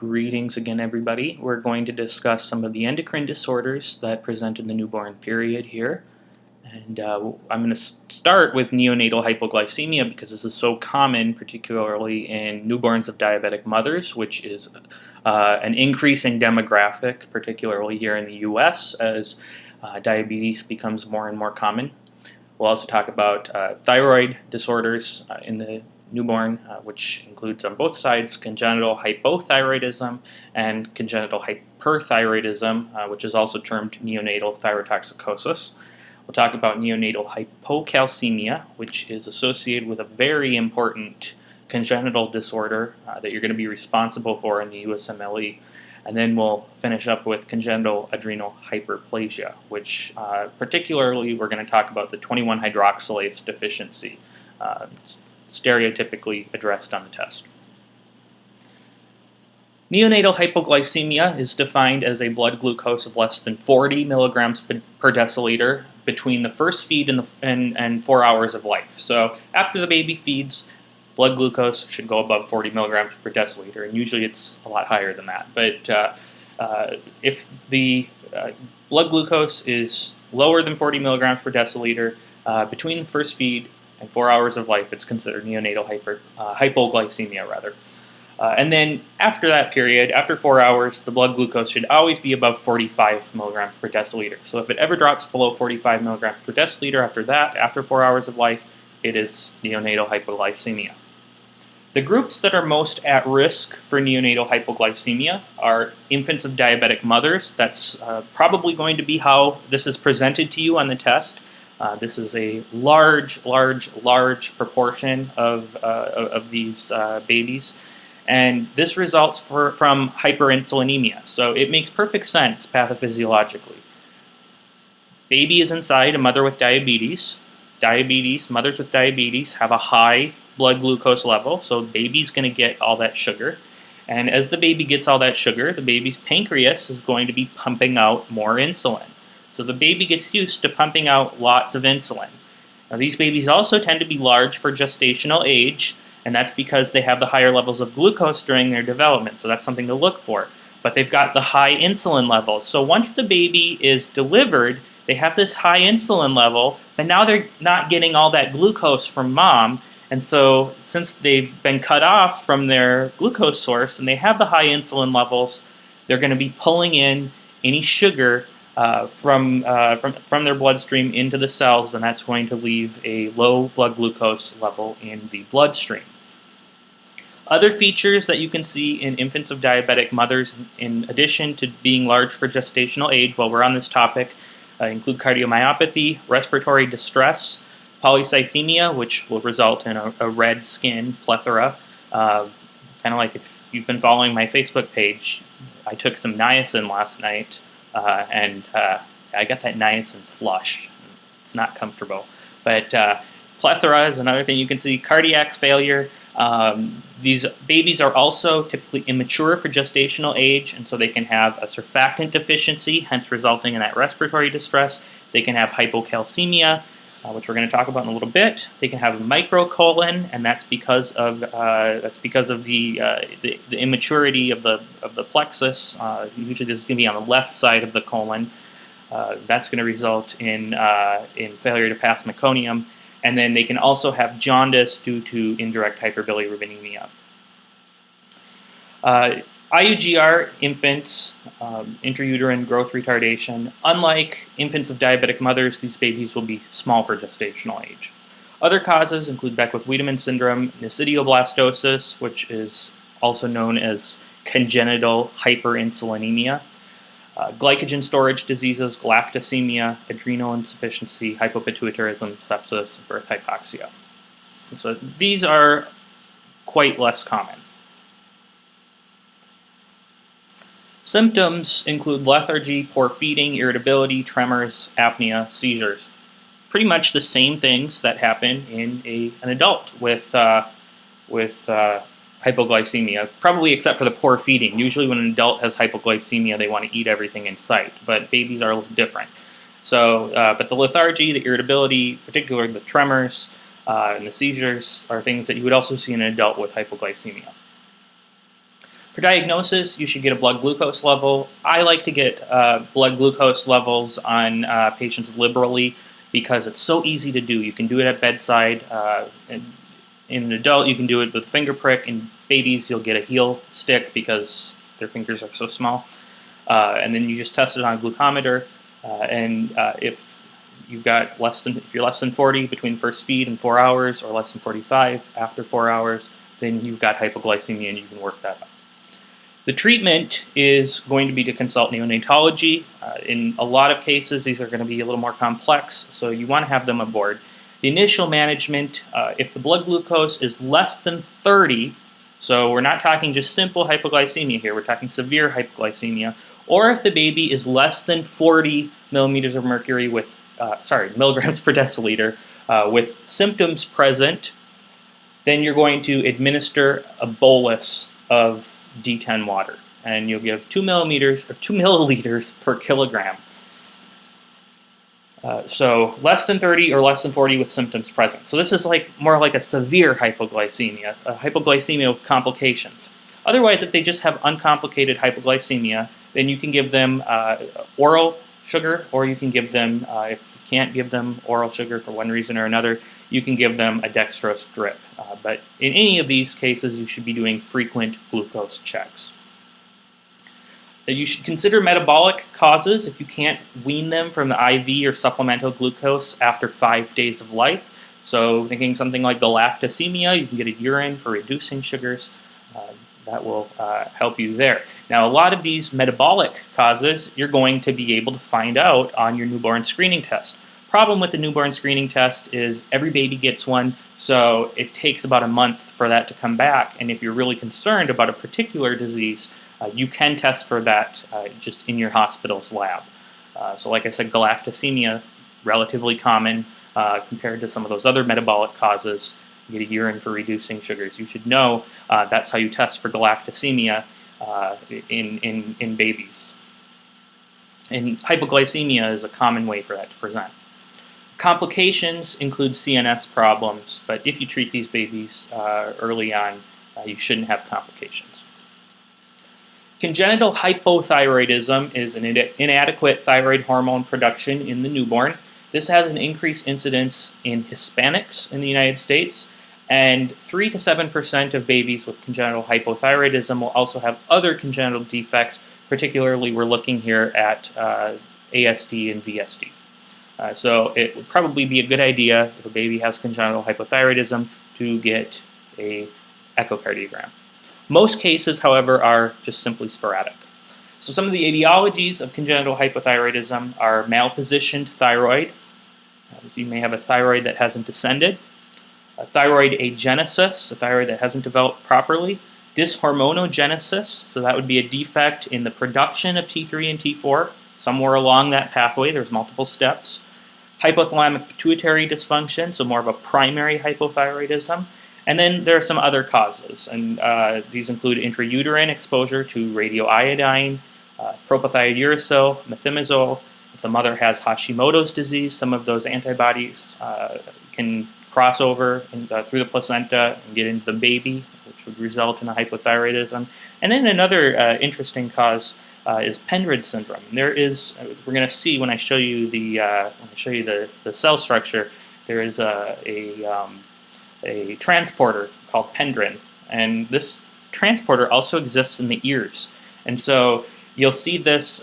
Greetings again, everybody. We're going to discuss some of the endocrine disorders that present in the newborn period here. And I'm going to start with neonatal hypoglycemia because this is so common, particularly in newborns of diabetic mothers, which is an increasing demographic, particularly here in the US, as diabetes becomes more and more common. We'll also talk about thyroid disorders in the newborn, which includes on both sides congenital hypothyroidism and congenital hyperthyroidism, which is also termed neonatal thyrotoxicosis. We'll talk about neonatal hypocalcemia, which is associated with a very important congenital disorder that you're going to be responsible for in the USMLE. And then we'll finish up with congenital adrenal hyperplasia, which particularly we're going to talk about the 21-hydroxylase deficiency, stereotypically addressed on the test. Neonatal hypoglycemia is defined as a blood glucose of less than 40 milligrams per deciliter between the first feed and 4 hours of life. So after the baby feeds, blood glucose should go above 40 milligrams per deciliter, and usually it's a lot higher than that. But if the blood glucose is lower than 40 milligrams per deciliter between the first feed and 4 hours of life, it's considered neonatal hypoglycemia. And then after that period, after 4 hours, the blood glucose should always be above 45 milligrams per deciliter. So if it ever drops below 45 milligrams per deciliter after that, after 4 hours of life, it is neonatal hypoglycemia. The groups that are most at risk for neonatal hypoglycemia are infants of diabetic mothers. That's probably going to be how this is presented to you on the test. This is a large proportion of these babies. And this results from hyperinsulinemia. So it makes perfect sense pathophysiologically. Baby is inside a mother with diabetes. Mothers with diabetes have a high blood glucose level, so baby's going to get all that sugar. And as the baby gets all that sugar, the baby's pancreas is going to be pumping out more insulin. So the baby gets used to pumping out lots of insulin. Now these babies also tend to be large for gestational age, and that's because they have the higher levels of glucose during their development, so that's something to look for. But they've got the high insulin levels. So once the baby is delivered, they have this high insulin level, but now they're not getting all that glucose from mom. And so since they've been cut off from their glucose source and they have the high insulin levels, they're going to be pulling in any sugar from their bloodstream into the cells, and that's going to leave a low blood glucose level in the bloodstream. Other features that you can see in infants of diabetic mothers, in addition to being large for gestational age, while we're on this topic, include cardiomyopathy, respiratory distress, polycythemia, which will result in a red skin, plethora. Kind of like if you've been following my Facebook page, I took some niacin last night, and I got that niacin flush. It's not comfortable. But plethora is another thing you can see. Cardiac failure. These babies are also typically immature for gestational age, and so they can have a surfactant deficiency, hence resulting in that respiratory distress. They can have hypocalcemia, which we're going to talk about in a little bit. They can have a microcolon, and that's because of the immaturity of the plexus. Usually, this is going to be on the left side of the colon. That's going to result in failure to pass meconium. And then they can also have jaundice due to indirect hyperbilirubinemia. IUGR infants, intrauterine growth retardation. Unlike infants of diabetic mothers, these babies will be small for gestational age. Other causes include Beckwith-Wiedemann syndrome, nocidioblastosis, which is also known as congenital hyperinsulinemia, glycogen storage diseases, galactosemia, adrenal insufficiency, hypopituitarism, sepsis, birth hypoxia. So these are quite less common. Symptoms include lethargy, poor feeding, irritability, tremors, apnea, seizures. Pretty much the same things that happen in an adult with hypoglycemia, probably except for the poor feeding. Usually when an adult has hypoglycemia, they want to eat everything in sight, but babies are a little different. So, but the lethargy, the irritability, particularly the tremors, and the seizures are things that you would also see in an adult with hypoglycemia. For diagnosis, you should get a blood glucose level. I like to get blood glucose levels on patients liberally because it's so easy to do. You can do it at bedside. In an adult, you can do it with a finger prick. In babies, you'll get a heel stick because their fingers are so small. And then you just test it on a glucometer. If you're less than 40 between first feed and 4 hours, or less than 45 after 4 hours, then you've got hypoglycemia and you can work that up. The treatment is going to be to consult neonatology. In a lot of cases, these are going to be a little more complex, so you want to have them aboard. The initial management, if the blood glucose is less than 30, so we're not talking just simple hypoglycemia here, we're talking severe hypoglycemia, or if the baby is less than 40 millimeters of mercury milligrams per deciliter with symptoms present, then you're going to administer a bolus of D10 water, and you'll give 2 milliliters per kilogram. So less than 30 or less than 40 with symptoms present. So this is more like a severe hypoglycemia, a hypoglycemia with complications. Otherwise, if they just have uncomplicated hypoglycemia, then you can give them oral sugar, or you can give them, if you can't give them oral sugar for one reason or another, you can give them a dextrose drip. But in any of these cases, you should be doing frequent glucose checks. You should consider metabolic causes if you can't wean them from the IV or supplemental glucose after 5 days of life. So thinking something like galactosemia, you can get a urine for reducing sugars. That will help you there. Now, a lot of these metabolic causes you're going to be able to find out on your newborn screening test. Problem with the newborn screening test is every baby gets one, so it takes about a month for that to come back. And if you're really concerned about a particular disease, you can test for that just in your hospital's lab. So like I said, galactosemia, relatively common compared to some of those other metabolic causes. You get a urine for reducing sugars. You should know that's how you test for galactosemia in babies. And hypoglycemia is a common way for that to present. Complications include CNS problems, but if you treat these babies early on, you shouldn't have complications. Congenital hypothyroidism is an inadequate thyroid hormone production in the newborn. This has an increased incidence in Hispanics in the United States, and 3 to 7% of babies with congenital hypothyroidism will also have other congenital defects. Particularly, we're looking here at ASD and VSD. So it would probably be a good idea if a baby has congenital hypothyroidism to get an echocardiogram. Most cases, however, are just simply sporadic. So some of the etiologies of congenital hypothyroidism are malpositioned thyroid. You may have a thyroid that hasn't descended, a thyroid agenesis, a thyroid that hasn't developed properly, dyshormonogenesis, so that would be a defect in the production of T3 and T4, somewhere along that pathway. There's multiple steps. Hypothalamic pituitary dysfunction, so more of a primary hypothyroidism. And then there are some other causes, and these include intrauterine exposure to radioiodine, propylthiouracil, methimazole. If the mother has Hashimoto's disease, some of those antibodies can cross over through the placenta and get into the baby, which would result in a hypothyroidism. And then another interesting cause is Pendred syndrome. And there is, we're going to see when I show you the cell structure, there is a transporter called Pendrin, and this transporter also exists in the ears. And so you'll see this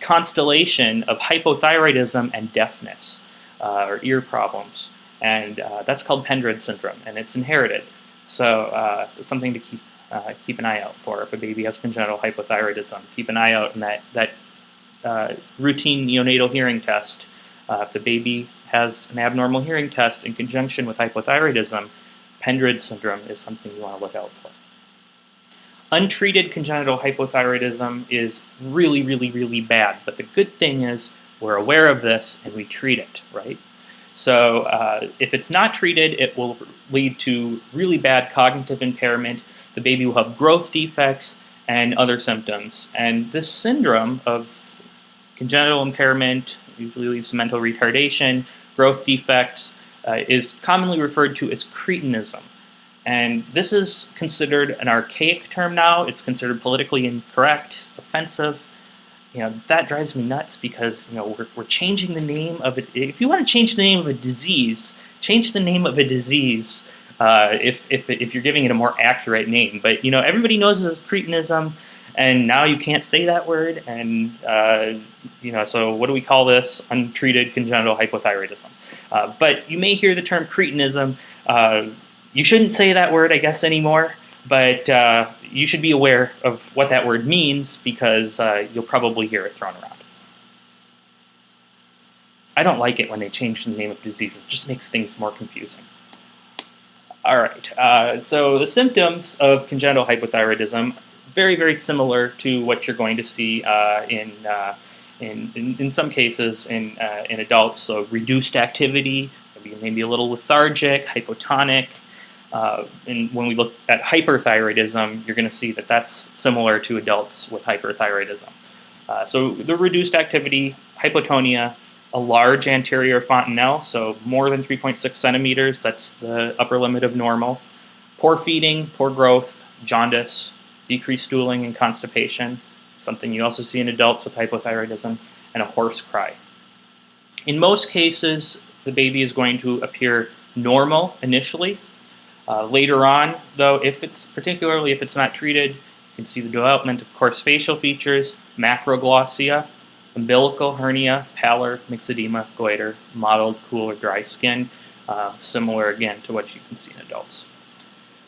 constellation of hypothyroidism and deafness or ear problems, and that's called Pendred syndrome, and it's inherited. So it's something to keep an eye out for. If a baby has congenital hypothyroidism, keep an eye out in that routine neonatal hearing test. If the baby has an abnormal hearing test in conjunction with hypothyroidism, Pendred syndrome is something you want to look out for. Untreated congenital hypothyroidism is really, really, really bad, but the good thing is we're aware of this and we treat it, right? So if it's not treated, it will lead to really bad cognitive impairment. The baby will have growth defects and other symptoms. And this syndrome of congenital impairment usually leads to mental retardation, growth defects, is commonly referred to as cretinism. And this is considered an archaic term now. It's considered politically incorrect, offensive. That drives me nuts because we're changing the name of it. If you want to change the name of a disease, change the name of a disease. If you're giving it a more accurate name, but everybody knows this is cretinism, and now you can't say that word, and so what do we call this? Untreated congenital hypothyroidism. But you may hear the term cretinism. You shouldn't say that word, I guess, anymore. But you should be aware of what that word means because you'll probably hear it thrown around. I don't like it when they change the name of diseases. It just makes things more confusing. All right, so the symptoms of congenital hypothyroidism, very, very similar to what you're going to see in some cases in adults. So reduced activity, maybe a little lethargic, hypotonic. And when we look at hyperthyroidism, you're going to see that that's similar to adults with hyperthyroidism. So the reduced activity, hypotonia, a large anterior fontanelle, so more than 3.6 centimeters, that's the upper limit of normal. Poor feeding, poor growth, jaundice, decreased stooling and constipation, something you also see in adults with hypothyroidism, and a hoarse cry. In most cases, the baby is going to appear normal initially. Later on, though, particularly if it's not treated, you can see the development of coarse facial features, macroglossia, umbilical hernia, pallor, myxedema, goiter, mottled, cool, or dry skin, similar again to what you can see in adults.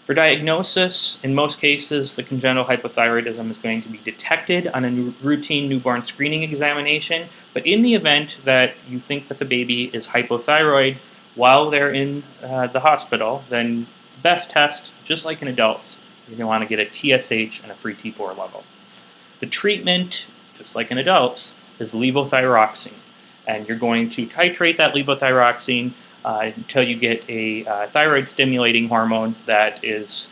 For diagnosis, in most cases, the congenital hypothyroidism is going to be detected on a routine newborn screening examination, but in the event that you think that the baby is hypothyroid while they're in the hospital, then the best test, just like in adults, you're going to want to get a TSH and a free T4 level. The treatment, just like in adults, is levothyroxine, and you're going to titrate that levothyroxine until you get a thyroid-stimulating hormone that is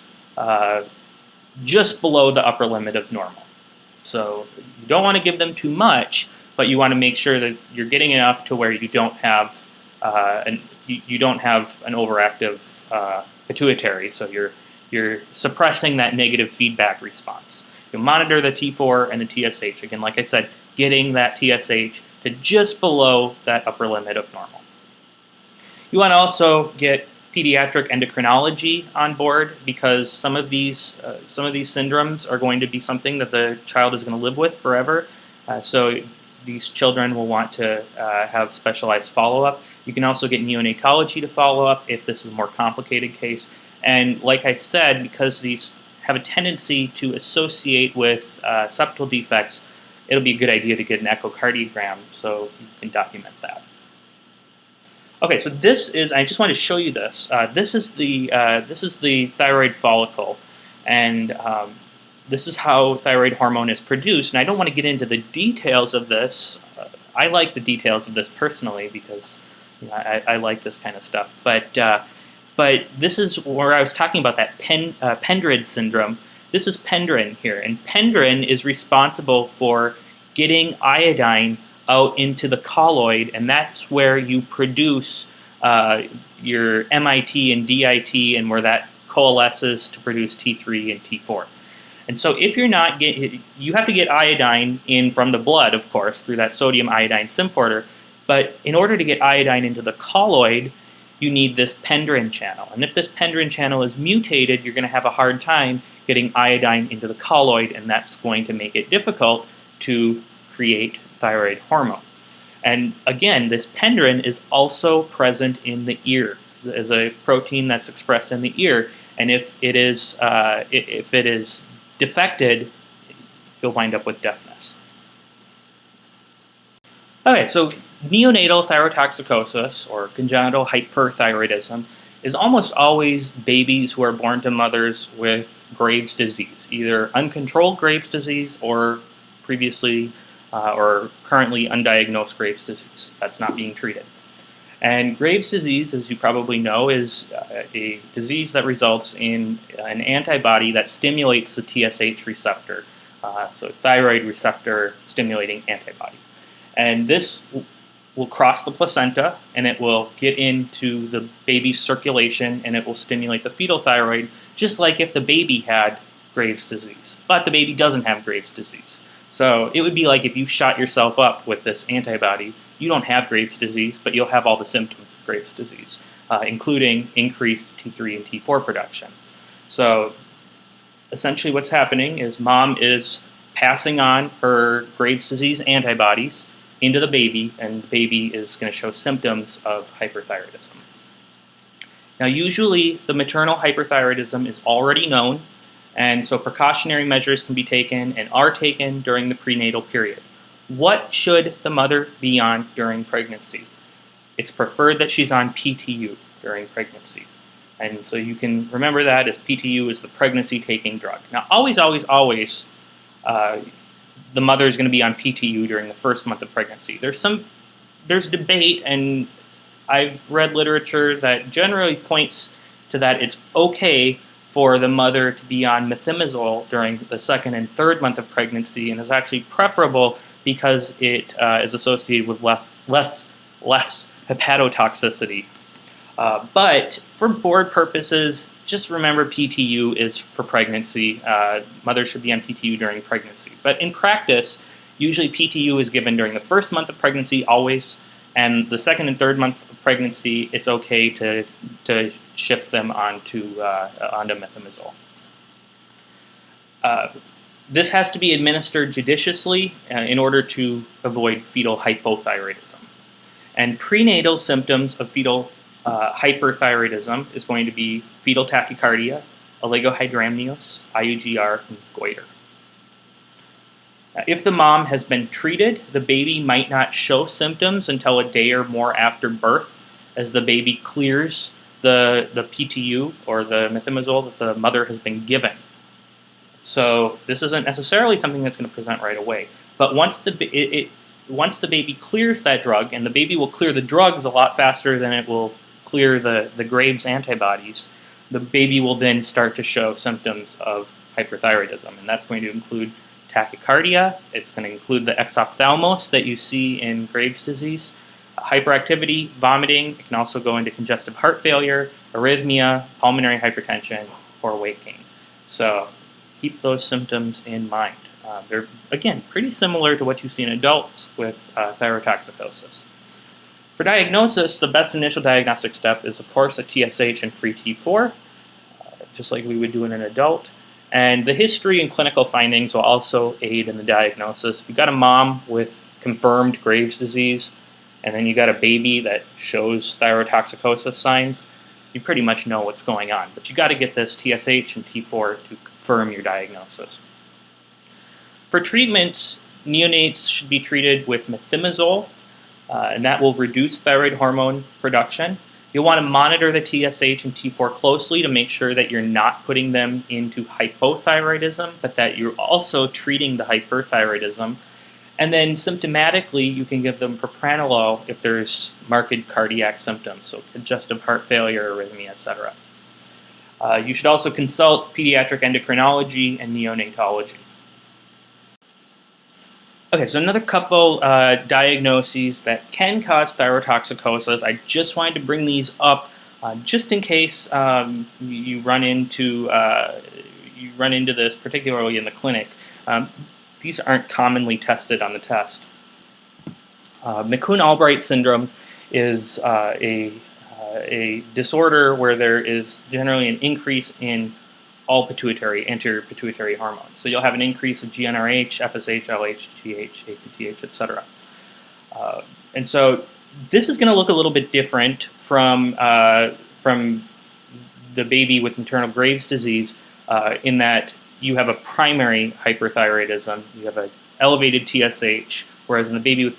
just below the upper limit of normal. So you don't want to give them too much, but you want to make sure that you're getting enough to where you don't have an overactive pituitary. So you're suppressing that negative feedback response. You monitor the T4 and the TSH. Again, like I said, getting that TSH to just below that upper limit of normal. You want to also get pediatric endocrinology on board because some of these syndromes are going to be something that the child is going to live with forever. So these children will want to have specialized follow-up. You can also get neonatology to follow up if this is a more complicated case. And like I said, because these have a tendency to associate with septal defects, it'll be a good idea to get an echocardiogram so you can document that. Okay, so this is, I just want to show you this. This is the thyroid follicle, and this is how thyroid hormone is produced. And I don't want to get into the details of this. I like the details of this personally because I like this kind of stuff. But this is where I was talking about that Pendred syndrome. This is pendrin here, and pendrin is responsible for getting iodine out into the colloid, and that's where you produce your MIT and DIT, and where that coalesces to produce T3 and T4. And so if you're not you have to get iodine in from the blood, of course, through that sodium iodine symporter, but in order to get iodine into the colloid, you need this pendrin channel. And if this pendrin channel is mutated, you're going to have a hard time getting iodine into the colloid, and that's going to make it difficult to create thyroid hormone. And again, this pendrin is also present in the ear as a protein that's expressed in the ear, and if it is defected, you'll wind up with deafness. Okay, so neonatal thyrotoxicosis, or congenital hyperthyroidism, is almost always babies who are born to mothers with Graves' disease, either uncontrolled Graves' disease or previously or currently undiagnosed Graves' disease that's not being treated. And Graves' disease, as you probably know, is a disease that results in an antibody that stimulates the TSH receptor, so thyroid receptor stimulating antibody. And this will cross the placenta, and it will get into the baby's circulation, and it will stimulate the fetal thyroid, just like if the baby had Graves' disease. But the baby doesn't have Graves' disease. So it would be like if you shot yourself up with this antibody. You don't have Graves' disease, but you'll have all the symptoms of Graves' disease, including increased T3 and T4 production. So essentially what's happening is mom is passing on her Graves' disease antibodies into the baby, and the baby is going to show symptoms of hyperthyroidism. Now, usually the maternal hyperthyroidism is already known, and so precautionary measures can be taken and are taken during the prenatal period. What should the mother be on during pregnancy? It's preferred that she's on PTU during pregnancy. And so you can remember that as PTU is the pregnancy-taking drug. Now, always, the mother is going to be on PTU during the first month of pregnancy. There's debate, and I've read literature that generally points to that it's okay for the mother to be on methimazole during the second and third month of pregnancy, and is actually preferable because it is associated with less hepatotoxicity. But for board purposes, just remember PTU is for pregnancy. Mothers should be on PTU during pregnancy. But in practice, usually PTU is given during the first month of pregnancy always, and the second and third month of pregnancy, it's okay to shift them onto methimazole. This has to be administered judiciously in order to avoid fetal hypothyroidism. And prenatal symptoms of fetal hyperthyroidism is going to be fetal tachycardia, oligohydramnios, IUGR, and goiter. If the mom has been treated, the baby might not show symptoms until a day or more after birth, as the baby clears the PTU or the methimazole that the mother has been given. So this isn't necessarily something that's going to present right away. But once the baby clears that drug, and the baby will clear the drugs a lot faster than it will clear the Graves' antibodies, the baby will then start to show symptoms of hyperthyroidism. And that's going to include tachycardia. It's going to include the exophthalmos that you see in Graves' disease, hyperactivity, vomiting. It can also go into congestive heart failure, arrhythmia, pulmonary hypertension, or weight gain. So keep those symptoms in mind. They're, again, pretty similar to what you see in adults with thyrotoxicosis. For diagnosis, the best initial diagnostic step is, of course, a TSH and free T4, just like we would do in an adult. And the history and clinical findings will also aid in the diagnosis. If you've got a mom with confirmed Graves' disease, and then you got a baby that shows thyrotoxicosis signs, you pretty much know what's going on. But you got to get this TSH and T4 to confirm your diagnosis. For treatments, neonates should be treated with methimazole, and that will reduce thyroid hormone production. You'll want to monitor the TSH and T4 closely to make sure that you're not putting them into hypothyroidism, but that you're also treating the hyperthyroidism. And then symptomatically, you can give them propranolol if there's marked cardiac symptoms, so congestive heart failure, arrhythmia, etc. You should also consult pediatric endocrinology and neonatology. Okay, so another couple diagnoses that can cause thyrotoxicosis. I just wanted to bring these up just in case you run into this, particularly in the clinic. These aren't commonly tested on the test. McCune-Albright syndrome is a disorder where there is generally an increase in all pituitary, anterior pituitary hormones. So you'll have an increase of GnRH, FSH, LH, GH, ACTH, etc. And so this is going to look a little bit different from the baby with maternal Graves' disease in that you have a primary hyperthyroidism, you have an elevated TSH, whereas in the baby with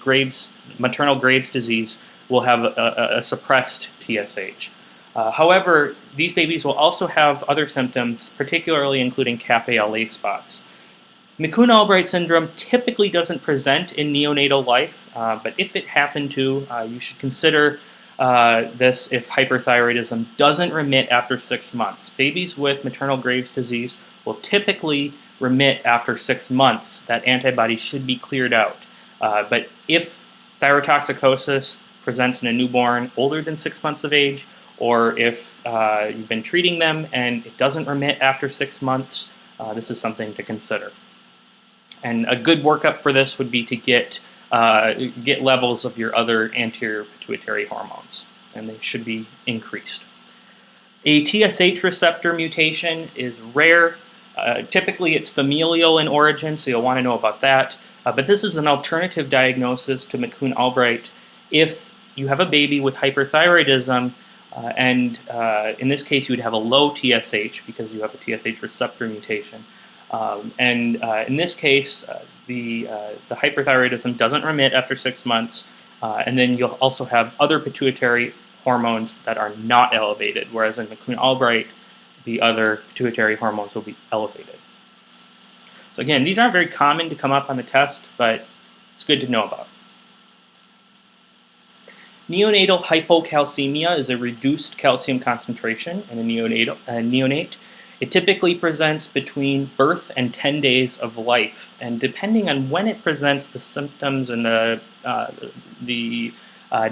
maternal Graves' disease, we'll have a suppressed TSH. However, these babies will also have other symptoms, particularly including cafe au lait spots. McCune-Albright syndrome typically doesn't present in neonatal life, but if it happened to, you should consider this if hyperthyroidism doesn't remit after 6 months. Babies with maternal Graves' disease will typically remit after 6 months. That antibody should be cleared out. But if Thyrotoxicosis presents in a newborn older than 6 months of age, or if you've been treating them and it doesn't remit after 6 months, this is something to consider. And a good workup for this would be to get levels of your other anterior pituitary hormones, and they should be increased. A TSH receptor mutation is rare. Typically it's familial in origin, so you'll want to know about that. But this is an alternative diagnosis to McCune-Albright if you have a baby with hyperthyroidism, and in this case you would have a low TSH because you have a TSH receptor mutation. In this case, the hyperthyroidism doesn't remit after 6 months, and then you'll also have other pituitary hormones that are not elevated, whereas in McCune-Albright, the other pituitary hormones will be elevated. So again, these aren't very common to come up on the test, but it's good to know about. Neonatal hypocalcemia is a reduced calcium concentration in a neonate. It typically presents between birth and 10 days of life, and depending on when it presents, the symptoms and the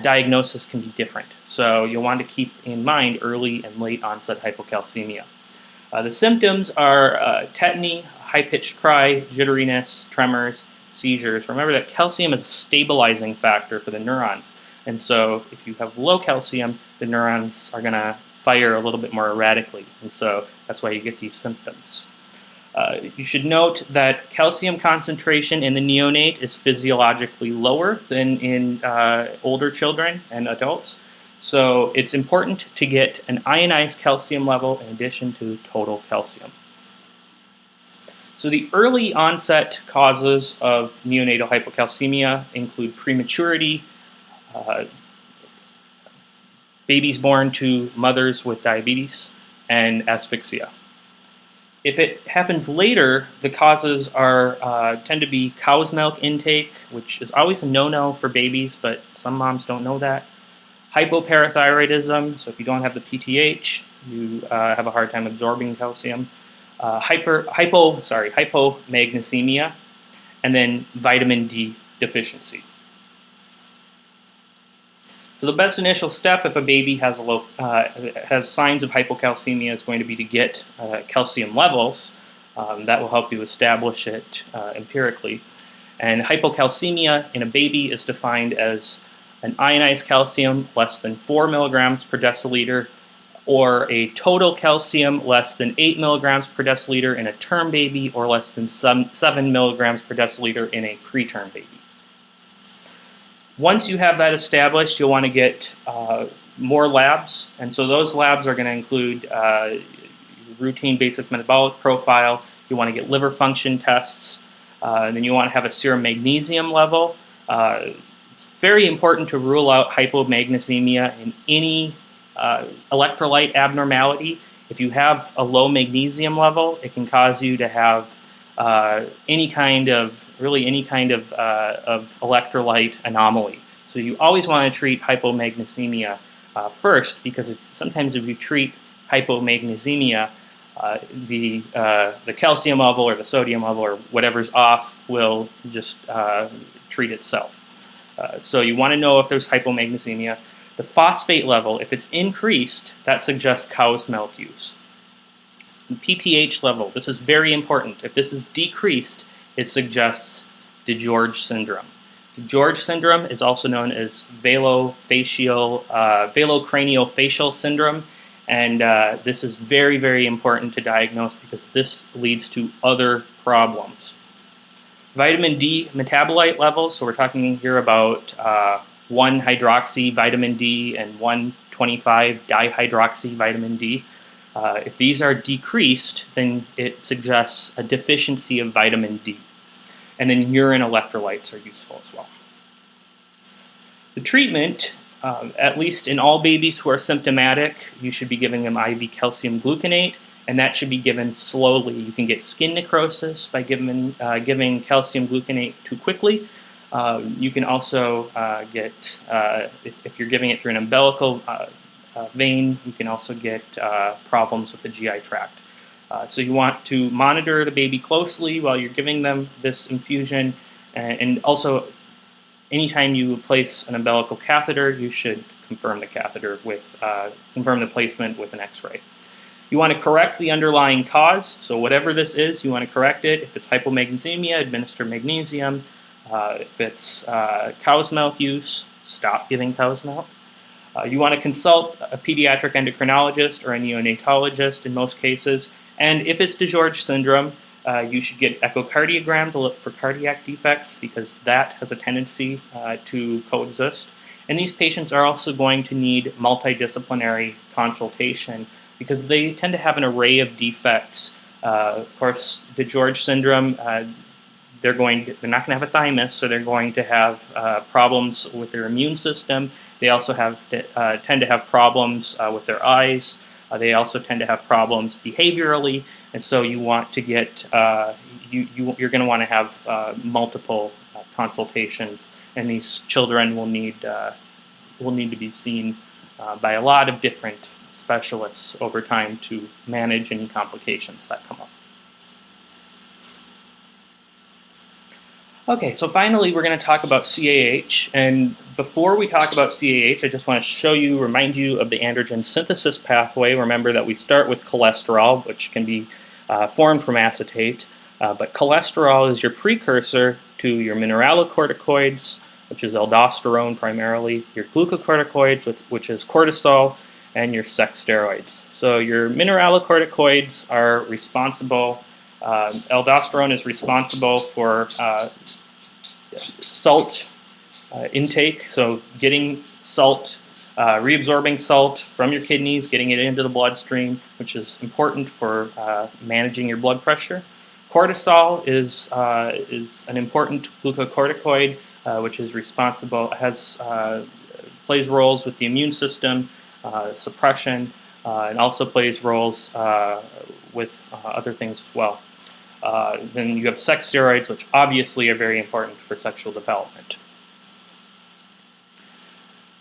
diagnosis can be different. So you'll want to keep in mind early and late onset hypocalcemia. The symptoms are tetany, high-pitched cry, jitteriness, tremors, seizures. Remember that calcium is a stabilizing factor for the neurons, and so if you have low calcium, the neurons are going to fire a little bit more erratically, and so that's why you get these symptoms. You should note that calcium concentration in the neonate is physiologically lower than in older children and adults, so it's important to get an ionized calcium level in addition to total calcium. So the early onset causes of neonatal hypocalcemia include prematurity, babies born to mothers with diabetes, and asphyxia. If it happens later, the causes tend to be cow's milk intake, which is always a no-no for babies, but some moms don't know that. Hypoparathyroidism, so if you don't have the PTH, you have a hard time absorbing calcium. Hypomagnesemia, and then vitamin D deficiency. So the best initial step if a baby has has signs of hypocalcemia is going to be to get calcium levels. That will help you establish it empirically. And hypocalcemia in a baby is defined as an ionized calcium less than 4 milligrams per deciliter, or a total calcium less than 8 milligrams per deciliter in a term baby, or less than 7 milligrams per deciliter in a preterm baby. Once you have that established, you'll want to get more labs, and so those labs are going to include routine basic metabolic profile. You want to get liver function tests, and then you want to have a serum magnesium level. It's very important to rule out hypomagnesemia in any electrolyte abnormality. If you have a low magnesium level, it can cause you to have any kind of electrolyte anomaly. So you always want to treat hypomagnesemia first, because sometimes if you treat hypomagnesemia, the calcium level or the sodium level or whatever's off will just treat itself. So you want to know if there's hypomagnesemia. The phosphate level, if it's increased, that suggests cow's milk use. The PTH level, this is very important. If this is decreased, it suggests DeGeorge syndrome. DeGeorge syndrome is also known as velocraniofacial syndrome, and this is very, very important to diagnose because this leads to other problems. Vitamin D metabolite levels, so we're talking here about 1-hydroxy vitamin D and 1,25-dihydroxy vitamin D. If these are decreased, then it suggests a deficiency of vitamin D. And then urine electrolytes are useful as well. The treatment, at least in all babies who are symptomatic, you should be giving them IV calcium gluconate, and that should be given slowly. You can get skin necrosis by giving calcium gluconate too quickly. You can also get, if you're giving it through an umbilical vein, you can also get problems with the GI tract. So you want to monitor the baby closely while you're giving them this infusion, and also anytime you place an umbilical catheter, you should confirm the catheter with confirm the placement with an X-ray. You want to correct the underlying cause, so whatever this is, you want to correct it. If it's hypomagnesemia, administer magnesium. If it's cow's milk use, stop giving cow's milk. You want to consult a pediatric endocrinologist or a neonatologist in most cases. And if it's DiGeorge syndrome, you should get echocardiogram to look for cardiac defects because that has a tendency to coexist. And these patients are also going to need multidisciplinary consultation because they tend to have an array of defects. Of course, DiGeorge syndrome, they're not going to have a thymus, so they're going to have problems with their immune system. They also tend to have problems with their eyes. They also tend to have problems behaviorally, and so you want to get you're going to want to have multiple consultations, and these children will need to be seen by a lot of different specialists over time to manage any complications that come up. Okay, so finally we're going to talk about CAH, and before we talk about CAH, I just want to remind you of the androgen synthesis pathway. Remember that we start with cholesterol, which can be formed from acetate, but cholesterol is your precursor to your mineralocorticoids, which is aldosterone primarily, your glucocorticoids, which is cortisol, and your sex steroids. So your mineralocorticoids are responsible, aldosterone is responsible for salt intake, so getting salt, reabsorbing salt from your kidneys, getting it into the bloodstream, which is important for managing your blood pressure. Cortisol is an important glucocorticoid, which is responsible, plays roles with the immune system, suppression, and also plays roles with other things as well. Then you have sex steroids, which obviously are very important for sexual development.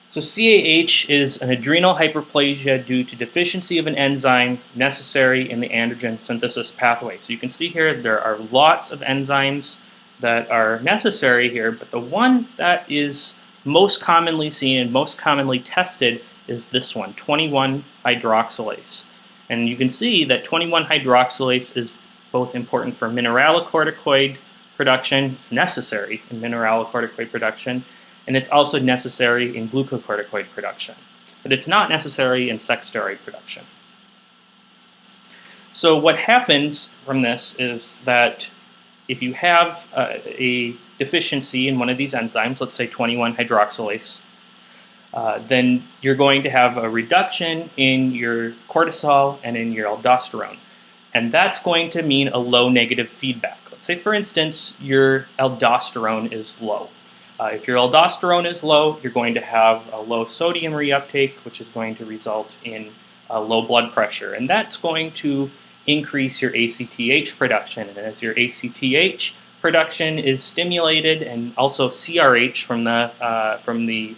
So CAH is an adrenal hyperplasia due to deficiency of an enzyme necessary in the androgen synthesis pathway. So you can see here there are lots of enzymes that are necessary here, but the one that is most commonly seen and most commonly tested is this one, 21-hydroxylase. And you can see that 21-hydroxylase is both important for mineralocorticoid production, it's necessary in mineralocorticoid production, and it's also necessary in glucocorticoid production. But it's not necessary in sex steroid production. So what happens from this is that if you have a deficiency in one of these enzymes, let's say 21-hydroxylase, then you're going to have a reduction in your cortisol and in your aldosterone. And that's going to mean a low negative feedback. Let's say, for instance, your aldosterone is low. If your aldosterone is low, you're going to have a low sodium reuptake, which is going to result in low blood pressure. And that's going to increase your ACTH production. And as your ACTH production is stimulated, and also CRH from the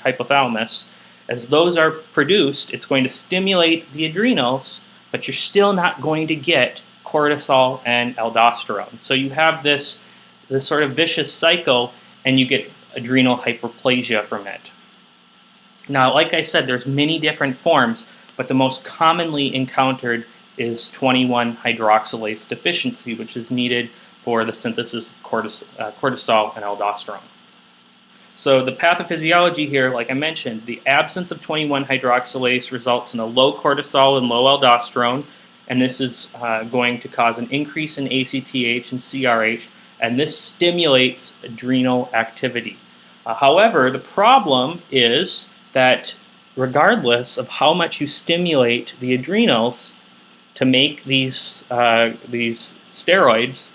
hypothalamus, as those are produced, it's going to stimulate the adrenals, but you're still not going to get cortisol and aldosterone. So you have this sort of vicious cycle, and you get adrenal hyperplasia from it. Now, like I said, there's many different forms, but the most commonly encountered is 21-hydroxylase deficiency, which is needed for the synthesis of cortisol and aldosterone. So the pathophysiology here, like I mentioned, the absence of 21-hydroxylase results in a low cortisol and low aldosterone, and this is going to cause an increase in ACTH and CRH, and this stimulates adrenal activity. However, the problem is that regardless of how much you stimulate the adrenals to make these steroids,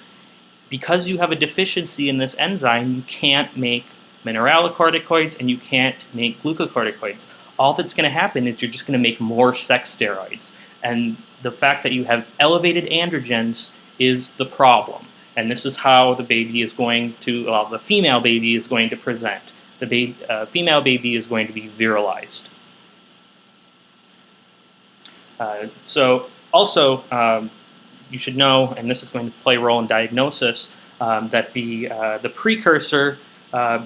because you have a deficiency in this enzyme, you can't make mineralocorticoids and you can't make glucocorticoids. All that's going to happen is you're just going to make more sex steroids. And the fact that you have elevated androgens is the problem. And this is how the baby is going to, well, the female baby is going to present. The female baby is going to be virilized. So also, you should know, and this is going to play a role in diagnosis, that the precursor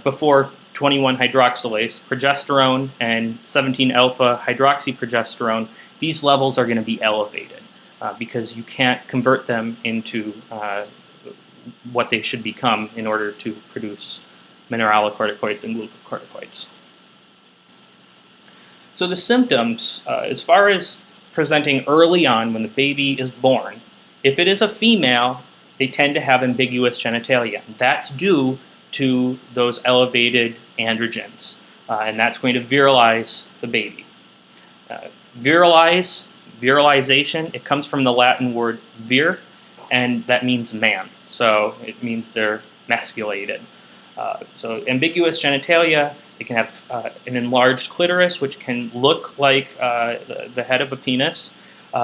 before 21 hydroxylase, progesterone, and 17 alpha hydroxyprogesterone, these levels are going to be elevated because you can't convert them into what they should become in order to produce mineralocorticoids and glucocorticoids. So the symptoms, as far as presenting early on when the baby is born, if it is a female, they tend to have ambiguous genitalia. That's due to those elevated androgens, and that's going to virilize the baby. Viralization, it comes from the Latin word vir, and that means man. So it means they're masculated. So ambiguous genitalia, they can have an enlarged clitoris, which can look like the head of a penis.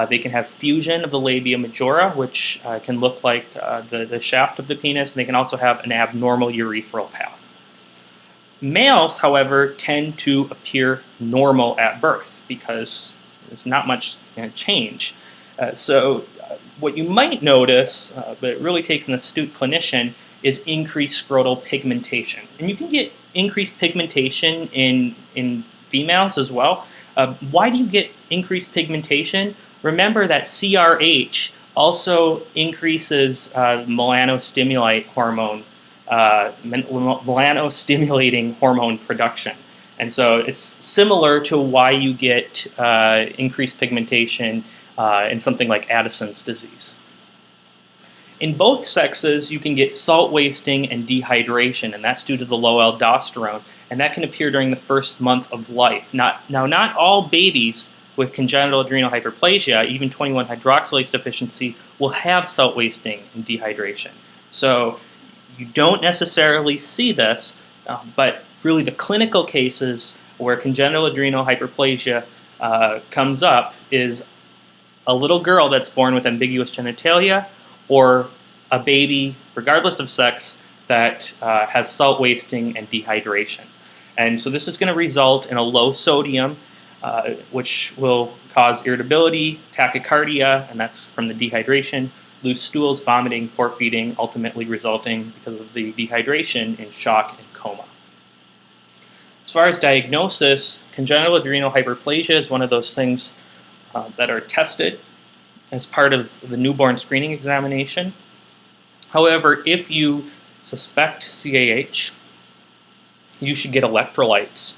They can have fusion of the labia majora, which can look like the shaft of the penis. And they can also have an abnormal urethral path. Males, however, tend to appear normal at birth because there's not much change. So what you might notice, but it really takes an astute clinician, is increased scrotal pigmentation. And you can get increased pigmentation in females as well. Why do you get increased pigmentation? Remember that CRH also increases melanostimulating hormone production. And so it's similar to why you get increased pigmentation in something like Addison's disease. In both sexes, you can get salt wasting and dehydration, and that's due to the low aldosterone, and that can appear during the first month of life. Now, not all babies with congenital adrenal hyperplasia, even 21 hydroxylase deficiency, will have salt wasting and dehydration. So you don't necessarily see this, but really the clinical cases where congenital adrenal hyperplasia comes up is a little girl that's born with ambiguous genitalia, or a baby, regardless of sex, that has salt wasting and dehydration. And so this is going to result in a low sodium, which will cause irritability, tachycardia, and that's from the dehydration, loose stools, vomiting, poor feeding, ultimately resulting, because of the dehydration, in shock and coma. As far as diagnosis, congenital adrenal hyperplasia is one of those things that are tested as part of the newborn screening examination. However, if you suspect CAH, you should get electrolytes.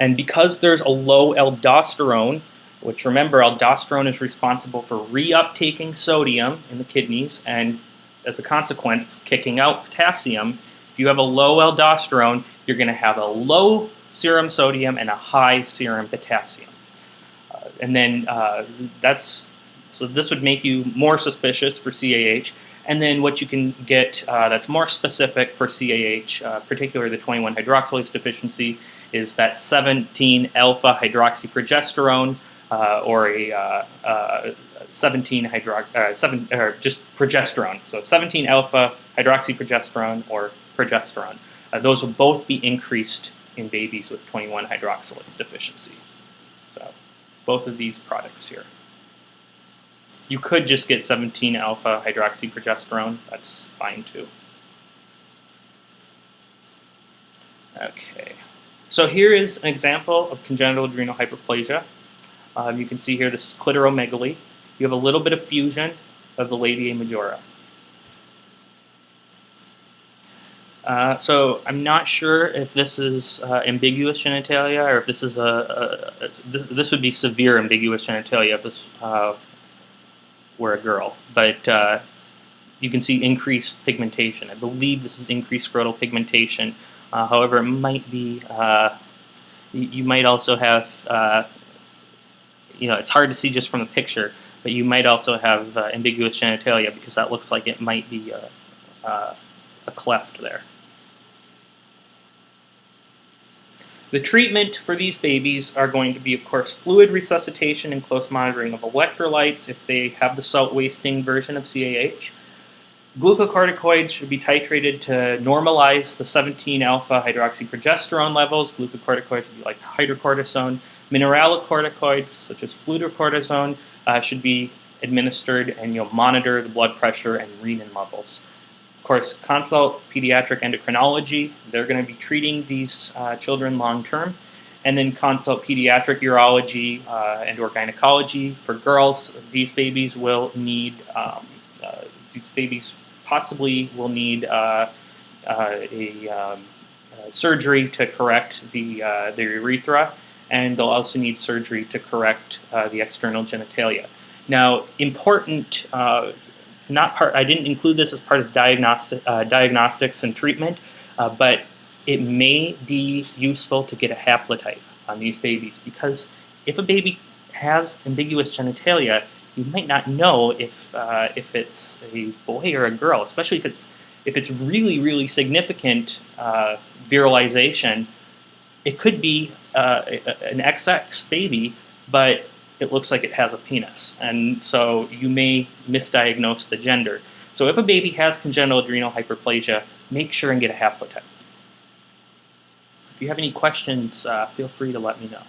And because there's a low aldosterone, which remember, aldosterone is responsible for reuptaking sodium in the kidneys and, as a consequence, kicking out potassium. If you have a low aldosterone, you're going to have a low serum sodium and a high serum potassium. So this would make you more suspicious for CAH. And then what you can get that's more specific for CAH, particularly the 21 hydroxylase deficiency, is that 17 alpha hydroxyprogesterone or a 17 or just progesterone. So 17 alpha hydroxyprogesterone or progesterone. Those will both be increased in babies with 21 hydroxylase deficiency. So both of these products here. You could just get 17 alpha hydroxyprogesterone. That's fine too. Okay. So here is an example of congenital adrenal hyperplasia. You can see here this clitoromegaly. You have a little bit of fusion of the labia majora. So I'm not sure if this is ambiguous genitalia or if this is this would be severe ambiguous genitalia if this were a girl. But you can see increased pigmentation. I believe this is increased scrotal pigmentation. However, it might be, you might also have, it's hard to see just from the picture, but you might also have ambiguous genitalia because that looks like it might be a cleft there. The treatment for these babies are going to be, of course, fluid resuscitation and close monitoring of electrolytes if they have the salt-wasting version of CAH. Glucocorticoids should be titrated to normalize the 17-alpha hydroxyprogesterone levels. Glucocorticoids would be like hydrocortisone. Mineralocorticoids, such as fludrocortisone, should be administered, and you'll monitor the blood pressure and renin levels. Of course, consult pediatric endocrinology. They're going to be treating these children long term. And then consult pediatric urology and/or gynecology. For girls, these babies will need, possibly will need surgery to correct their urethra, and they'll also need surgery to correct the external genitalia. Now, important, I didn't include this as part of diagnostics and treatment, but it may be useful to get a haplotype on these babies, because if a baby has ambiguous genitalia, you might not know if it's a boy or a girl, especially if it's really, really significant virilization. It could be an XX baby, but it looks like it has a penis, and so you may misdiagnose the gender. So if a baby has congenital adrenal hyperplasia, make sure and get a haplotype. If you have any questions, feel free to let me know.